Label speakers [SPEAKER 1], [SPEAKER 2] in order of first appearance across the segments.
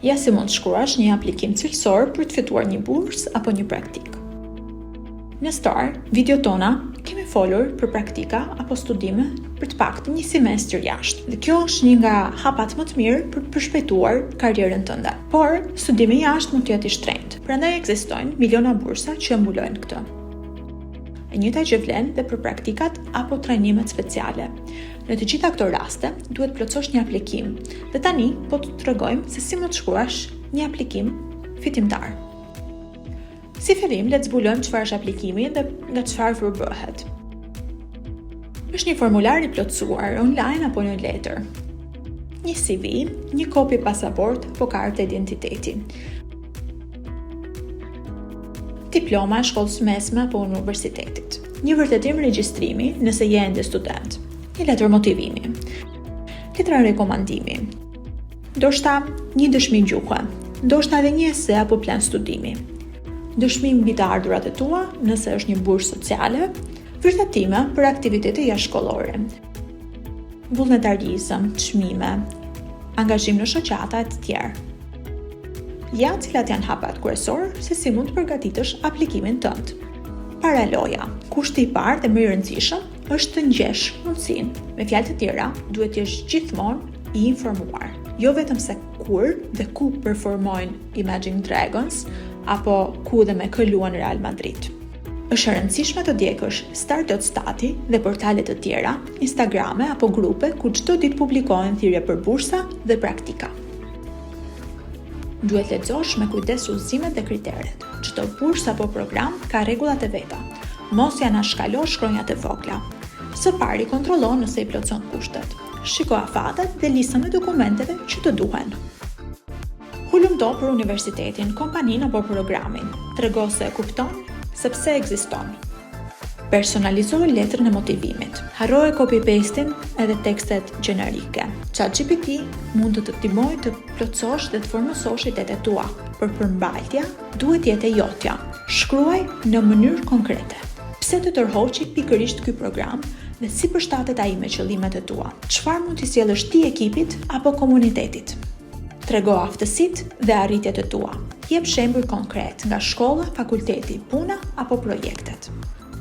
[SPEAKER 1] Ja si mund të shkruash një aplikim cilësor për të fituar një bursë apo një praktik. Në Star, video tona, kemi folur për praktika apo studime për të paktën një semestër jashtë. Dhe kjo është një nga hapat më të mirë për të përshpejtuar karrierën tënde. Por, studimi jashtë mund të jetë i shtrenjtë. Prandaj ekzistojnë miliona bursa që mbulojnë këtë. E njëjta gjë vlen dhe për praktikat apo trajnimet speciale. Në të gjitha këto raste, duhet plotësosh një aplikim. Dhe tani po të tregojmë se si mund të shkruash një aplikim fitimtar. Si fillim, le të zbulojmë çfarë është aplikimi dhe nga çfarë përbëhet. Është një formular i plotësuar online apo në letër. Një CV, një kopje pasaport apo kartë identiteti. Diploma e shkollës mesme apo universitetit. Një vërtetim regjistrimi nëse je ende student. Një letër motivimi. Letra rekomandimi. Ndoshta një dëshmi gjuhë. Ndoshta edhe një ese apo plan studimi. Dëshmi mbi të ardhurat e tua, nëse është një bursë sociale, vërtetime për aktivitete jashtëshkollore. Vullnetarizëm, çmime, angazhim në shoqata e të tjerë. Ja, cilat janë hapat kryesor se si mund të përgatitësh aplikimin tënd. Paraloja. Kushti i parë dhe më i rëndësishëm është të ngjesh mundësinë. Me fjalë të tjera, duhet të jesh gjithmonë i informuar. Jo vetëm se kur dhe ku performojnë Imagine Dragons, apo ku dhe me kë luan Real Madrid. Është e rëndësishme të ndjekësh Star.stati dhe portalet të tjera, Instagrame apo grupe ku çdo ditë publikohen thirrje për bursa dhe praktika. Duhet lexosh me kujdes udhëzimet dhe kriteret. Çdo bursë apo program ka rregullat e veta. Mos ja anashkalosh shkronjat e vogla. Së pari kontrollo nëse i plotson kushtet. Shiko afatet dhe listën e dokumenteve që të duhen. Hulumto për universitetin, kompaninë apo programin. Trego se e kupton, sepse ekziston. Personalizoj letrën e motivimit. Harroje copy-paste-in edhe tekstet gjenerike. ChatGPT mund të të ndihmojë të plotësosh dhe të formësosh idetë tua, por përmbajtja duhet jetë e jotja. Shkruaj në mënyrë konkrete. Pse të tërhoqi pikërisht ky program dhe si përshtatet ai me qëllimet e tua? Çfarë mund t'i sjellësh ti ekipit apo komunitetit? Trego aftësitë dhe arritjet e tua. Jep shembull konkret nga shkolla, fakulteti, puna apo projektet.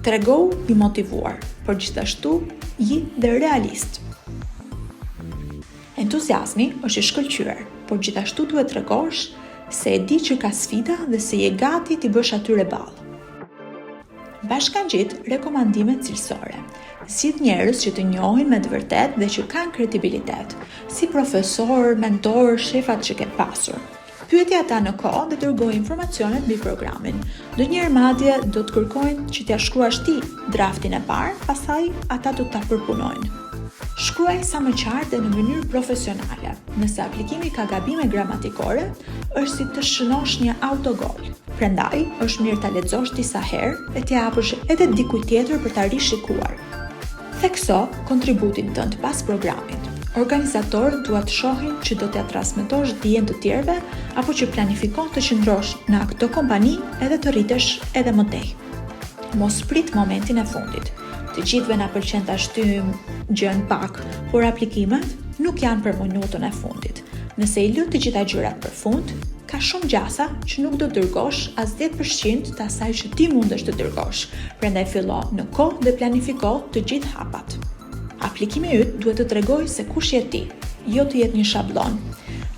[SPEAKER 1] Trego i motivuar, por gjithashtu i dhe realist. Entuziazmi është i shkëlqyer, por gjithashtu duhet tregosh se e di që ka sfida dhe se je gati t'i bësh atyre ballë. Bashkangjit rekomandime cilësore. Zgjidh njerëz që të njohin me të vërtetë dhe që kanë kredibilitet, si profesor, mentor, shefat që ke pasur. Pyeti ata në kohë dhe dërgoj informacionet mbi programin. Ndonjëherë madje do të kërkojnë që t'ia shkruash ti draftin e parë, pastaj ata do ta përpunojnë. Shkruaj sa më qartë dhe në mënyrë profesionale. Nëse aplikimi ka gabime gramatikore, është si të shënosh një autogol. Prandaj, është mirë ta lexosh disa herë dhe t'i japësh edhe dikujt tjetër për ta rishikuar. Thekso kontributin tënd pas programit. Organizatorët duhet të shohin që do t'ia transmetosh dijen të tjerëve apo që planifikon të qëndrosh në atë kompani edhe të rritesh edhe më tej. Mos prit momentin e fundit. Të gjithëve na pëlqen ta shtyjmë gjën pak, por aplikimet nuk janë për minutën e fundit. Nëse i lë të gjitha gjërat për fund, ka shumë gjasa që nuk do të dërgosh as 10% të asaj që ti mundesh të dërgosh. Prandaj fillo në kohë dhe planifiko të gjithë hapat. Aplikimi yt duhet të tregojë se kush je ti, jo të jetë një shablon.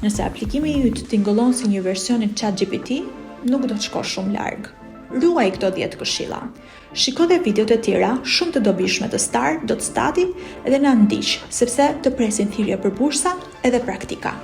[SPEAKER 1] Nëse aplikimi yt tingëllon si një version i ChatGPT, nuk do të shkosh shumë larg. Ruaj këto 10 këshilla. Shiko dhe videot e tjera shumë të dobishme të Star.stati edhe na ndiq, sepse të presin thirrje për bursa edhe praktika.